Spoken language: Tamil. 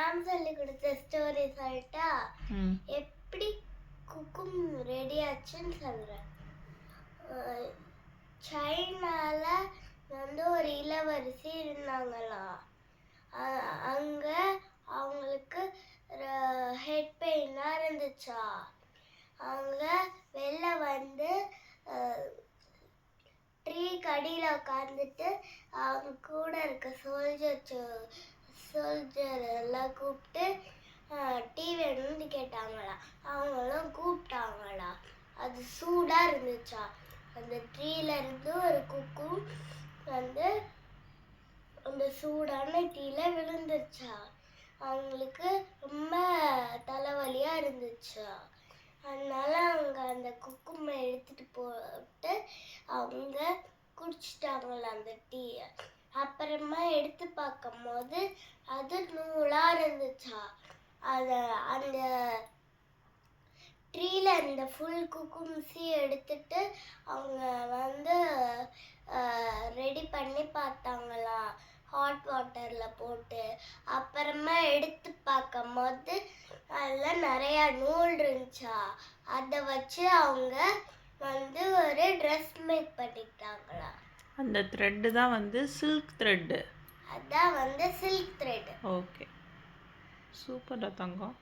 மேம் சொல்லி கொடுத்த ஸ்டோரி சொல்லிட்டா எப்படி குக்கும் ரெடி ஆச்சுன்னு சொல்றேன். சைனால வந்து ஒரு இளவரசி இருந்தாங்களாம். அங்க அவங்களுக்கு ஹெட் பெயினா இருந்துச்சா. அவங்க வெளில வந்து ட்ரீ கடியில உட்காந்துட்டு அவங்க கூட இருக்க சோல்ஜர் எல்லாம் கூப்பிட்டு டீ வேணும்னு கேட்டாங்களா. அவங்களும் கூப்பிட்டாங்களா. அது சூடா இருந்துச்சா. அந்த ட்ரீல இருந்து ஒரு குக்கும் வந்து அந்த சூடான டீல விழுந்துருச்சா. அவங்களுக்கு ரொம்ப தலைவலியா இருந்துச்சா. அதனால அவங்க அந்த குக்குமை எடுத்துட்டு போட்டு அவங்க குடிச்சிட்டாங்களா அந்த டீயை. அப்புறமா எடுத்து பார்க்கும் போது அது நூலா இருந்துச்சா. அந்த ட்ரீல இந்த ஃபுல் குக்கும்ஸையும் எடுத்துட்டு அவங்க வந்து ரெடி பண்ணி பார்த்தாங்களா ஹாட் வாட்டர்ல போட்டு. அப்புறமா எடுத்து பார்க்கும் போது அதில் நிறைய நூல் இருந்துச்சா. அதை வச்சு அவங்க வந்து ஒரு ட்ரெஸ் மேக் பண்ணிக்கிட்டாங்களா. அந்த த்ரெட்டு தான் வந்து சில்க் த்ரெட்டு. அதான் வந்து சில்க் த்ரெட். ஓகே, சூப்பர்டா தங்கம்.